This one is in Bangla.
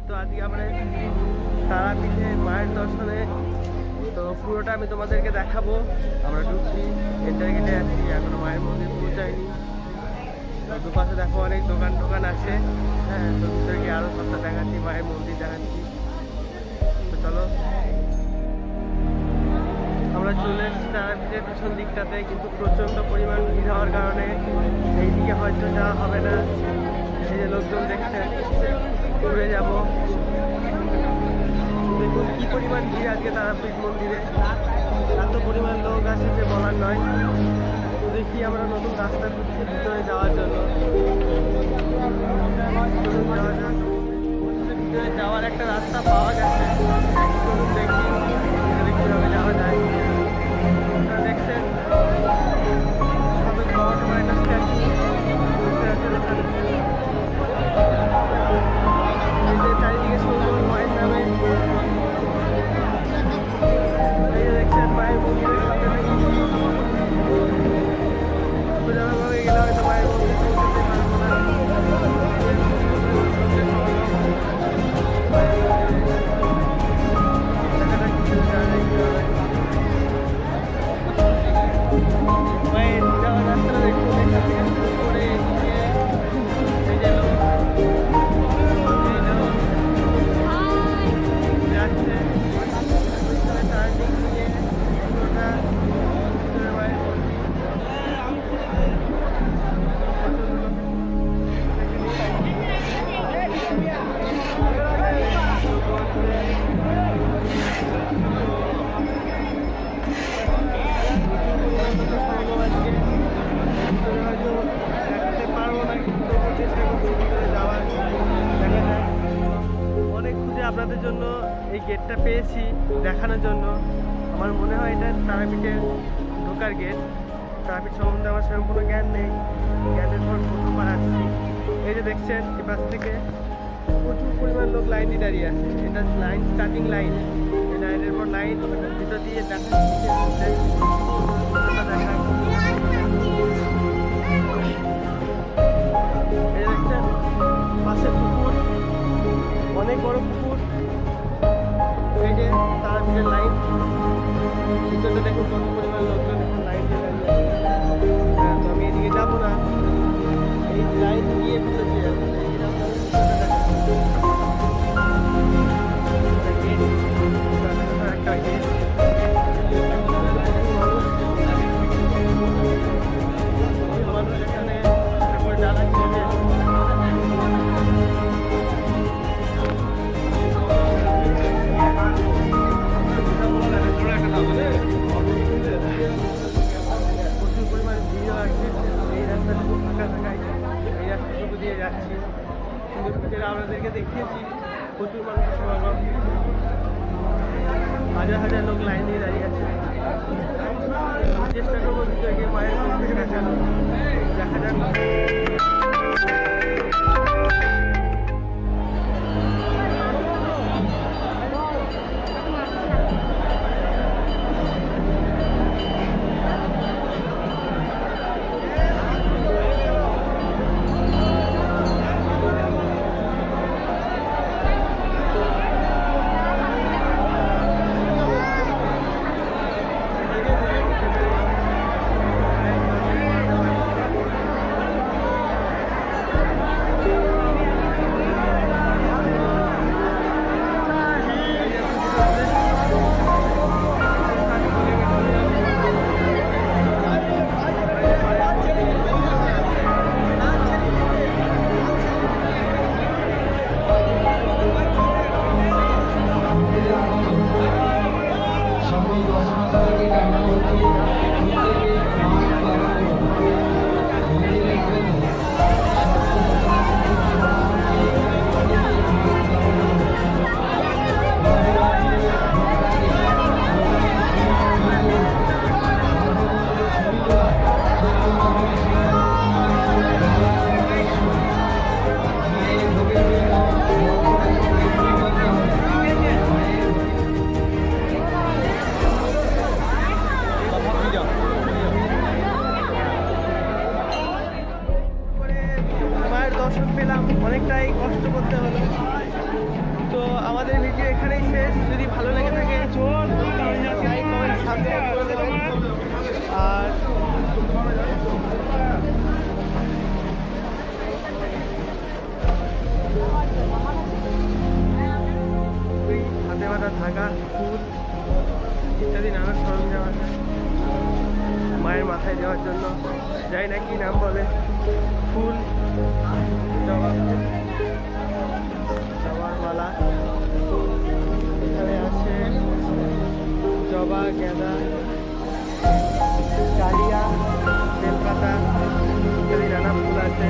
তো আজকে আমরা এসেছি তারাপীঠে মায়ের দর্শনে। তো পুরোটা আমি তোমাদেরকে দেখাবো। আমরা ঢুকছি, এন্টার গেটে আছি, এখনো মায়ের মন্দির পৌঁছায়নি। দুপাশে দেখো অনেক দোকান টোকান আছে। হ্যাঁ, তো ভিতরে আরো সবটা দেখাচ্ছি, মায়ের মন্দির দেখাচ্ছি। তো চলো, আমরা চলে এসেছি তারাপীঠের পিছন দিকটাতে, কিন্তু প্রচণ্ড পরিমাণ ভিড় হওয়ার কারণে এইদিকে হয়তো যাওয়া হবে না। এই যে লোকজন দেখছেন, ঘুরে যাব। দেখুন কি পরিমাণ ভিড় আজকে তারাপীঠ মন্দিরে, এত পরিমাণ লোক আছে যে বলার নয়। তো দেখি আমরা নতুন রাস্তা খুঁজছি ভিতরে যাওয়ার জন্য। ভিতরে যাওয়ার একটা রাস্তা পাওয়া গেছে, দেখি কীভাবে যাওয়া যায়। আপনারা দেখছেন কত বড় একটা স্ট্যাচু চারিদিকে সুন্দর মায়ের নামে। এই যে দেখছেন মায়ের মন্দিরের সামনে থেকে সোজাভাবে গেলে হয়তো মায়ের মন্দির পৌঁছাতে পারবো না। মায়ের যাওয়ার রাস্তাটা দেখুন, এখান থেকে শুরু করে এই যে লোক যাচ্ছে টার্নিং নিয়ে পুরোটা ভিতরে মায়ের মন্দির। অনেক খুঁজে আপনাদের জন্য এই গেটটা পেয়েছি দেখানোর জন্য। আমার মনে হয় এটা তারাপীঠের ঢোকার গেট। তারাপীঠ সম্বন্ধে আমার সেরকম কোনো জ্ঞান নেই, জ্ঞানের পর প্রথমবার আসছি। এই যে দেখছেন এই পাশ থেকে প্রচুর পরিমাণ লোক লাইন দিয়ে দাঁড়িয়ে আছে। এটা লাইন, স্টার্টিং লাইন। এই লাইনের পর লাইন ভিতর দিয়ে দেখা দেখছেন পাশে পুকুর, অনেক বড় পুকুর। এই যে তারাপীঠের লাইন, ভিতরটা দেখুন কত পরিমাণ লোকজন এখন লাইন দিয়ে দাঁড়িয়ে আছে। হ্যাঁ, তো আমি এদিকে যাবো না, এই লাইন গিয়ে ভিতর দিয়ে যাবো। একটা গেট, মানুষ এখানে ডালা কিনে প্রচুর পরিমাণে ভিড় লাগছে। এই রাস্তাটুকু ফাঁকা থাকায় এই রাস্তাটুকু দিয়ে যাচ্ছি। কিন্তু ভিতরে আপনাদেরকে দেখিয়েছি প্রচুর মানুষের সমাগম, হাজার হাজার লোক লাইন দিয়ে দাঁড়িয়ে আছে। চেষ্টা করবো ভিতরে গিয়ে মায়ের মন্দির দেখানো, দেখা যাক। ধাগা, ফুল ইত্যাদি নানা সরঞ্জাম আছে মায়ের মাথায় দেওয়ার জন্য। জানি না কি নাম বলে, ফুল, জবা ফুল, জবার মালা। এখানে আছে জবা, গাঁদা, ডালিয়া, বেলপাতা ইত্যাদি নানা ফুল আছে।